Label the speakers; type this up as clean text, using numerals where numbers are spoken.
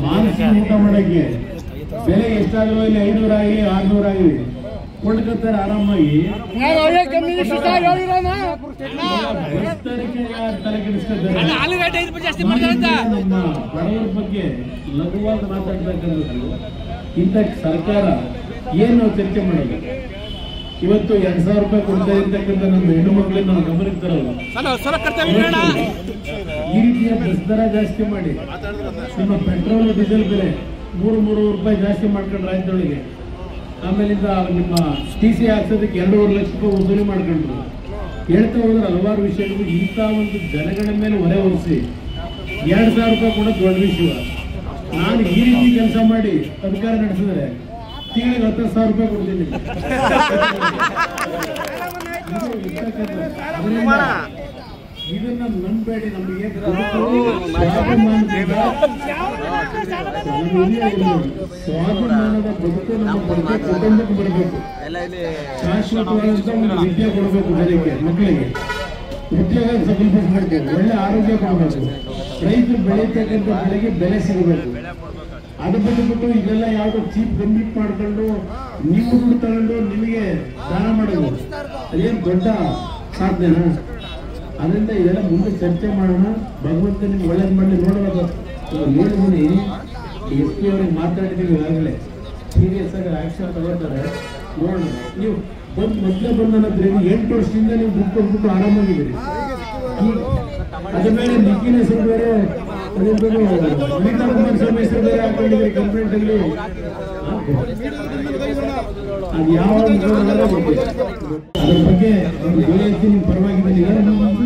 Speaker 1: ಮಾನಸಿಕ ಊಟ ಮಾಡಕ್ಕೆ ಬೆಲೆ ಎಷ್ಟಾಗಲೋ ಇಲ್ಲಿ 500 ಆಗಲಿ 600 ಆಗಲಿ ಕೊಂಡ್ಕೊತಾರೆ ಆರಾಮಾಗಿ. ತಲೆ ಕೆಡಿಸ್ಕೊತಾರೆ. ನಮ್ಮ ಬಡವರ ಬಗ್ಗೆ ಲಘುವಾಗಿ ಮಾತಾಡ್ಬೇಕಂದ್ರೆ ಇಂಥ ಸರ್ಕಾರ ಏನು ನಾವು ಚರ್ಚೆ ಮಾಡೋದು. ಇವತ್ತು 2000 ರೂಪಾಯಿ ಕೊಡ್ತಾ ಇರ್ತಕ್ಕಂಥ ನಮ್ಮ ಹೆಣ್ಣು ಮಕ್ಕಳನ್ನ ನಾವು ಗಮನಕ್ಕೆ ತರಲ್ಲ. ಈ ರೀತಿಯ ಬಸ್ ದರ ಜಾಸ್ತಿ ಮಾಡಿ ನಿಮ್ಮ ಪೆಟ್ರೋಲ್ ಡೀಸೆಲ್ ಬೆಲೆ 3 ರೂಪಾಯಿ ಜಾಸ್ತಿ ಮಾಡ್ಕೊಂಡ್ರೆ ರಾಜ್ಯದೊಳಗೆ. ಆಮೇಲಿಂದ ನಿಮ್ಮ TC ಹಾಕ್ಸೋದಕ್ಕೆ 2.5 ಲಕ್ಷ ರೂಪಾಯಿ ವಸೂಲಿ ಮಾಡ್ಕೊಂಡ್ರು. ಹೇಳ್ತಾ ಹೋದ್ರೆ ಹಲವಾರು ವಿಷಯಗಳು. ಇಂಥ ಒಂದು ಜನಗಳ ಮೇಲೆ ಹೊರೆ ಹೊರಿಸಿ 2000 ರೂಪಾಯಿ ಕೂಡ ದೊಡ್ಡ ವಿಷಯ. ನಾನು ಈ ರೀತಿ ಕೆಲಸ ಮಾಡಿ ಅಧಿಕಾರ ನಡೆಸಿದ್ರೆ ತಿಂಗಳಿಗೆ 10,000 ರೂಪಾಯಿ ಕೊಡ್ತೀನಿ. ಇದನ್ನ ನಂಬೇಡಿ. ನಮಗೆ ಸ್ವಾಭಿಮಾನದ ಬದುಕು ನಮ್ಮ ಕುಟುಂಬಕ್ಕೆ ಬರಬೇಕು. ಶಾಶ್ವತವಾದಂತ ಒಂದು ವಿದ್ಯೆ ಕೊಡಬೇಕು ಜನಕ್ಕೆ, ಮಕ್ಕಳಿಗೆ ಉದ್ಯೋಗ ಸಬಲೀಕರಿಸಬೇಕು, ಒಳ್ಳೆ ಆರೋಗ್ಯ ಕೊಡಬೇಕು, ರೈತರು ಬೆಳೀತಕ್ಕಂಥ ಬೆಳೆಗೆ ಬೆಲೆ ಸಿಗಬೇಕು. ಅದು ಬಿಟ್ಟುಬಿಟ್ಟು ಇದೆಲ್ಲ ಯಾವುದೋ ಚೀಪ್ ಕಂಪ್ಲೀಟ್ ಮಾಡ್ಕೊಂಡು ನೀವು ದುಡ್ಡು ತಗೊಂಡು ನಿಮಗೆ ದಾನ ಮಾಡೋದು ಅದೇನು ದೊಡ್ಡ ಸಾಧನೆನಾ? ಅದರಿಂದ ಇದೆಲ್ಲ ಮುಂದೆ ಚರ್ಚೆ ಮಾಡೋಣ. ಭಗವಂತ ನಿಮ್ಗೆ ಒಳ್ಳೇದು ಮಾಡಿ. ನೋಡೋದು ಹೇಳಿದ್ದೀನಿ, SP ಅವ್ರಿಗೆ ಮಾತಾಡಿದ್ದೀವಿ ಈಗಾಗಲೇ. ಸೀರಿಯಸ್ ಆಗಿ ಆಕ್ಷನ್ ತಗೋತಾರೆ. ನೋಡೋಣ. ನೀವು ಮೊದಲೇ ಬಂದನಂದ್ರೆ 8 ವರ್ಷದಿಂದ ನೀವು ದುಡ್ಡು ಕೊಟ್ಬಿಟ್ಟು ಆರಾಮಾಗಿದ್ದೀರಿ. ಅದ್ರ ಮೇಲೆ ನಿಖಿಲ್ ಹೆಸರು ಬೇರೆ, ಅನಿತಾ ಕುಮಾರಸ್ವಾಮಿ ಹೆಸರು ಬೇರೆ ಹಾಕೊಂಡಿದ್ದೀರಿ ಕಂಪ್ಲೇಂಟ್ ಅಲ್ಲಿ. ಅದು ಯಾವ ಅದ್ರ ಬಗ್ಗೆ ಗೆಳೆಯತ್ತಿ ನಿಮ್ಮ ಪರವಾಗಿದ್ದೀನಿ. ಎಲ್ಲರೂ ನಮಸ್ಕಾರ.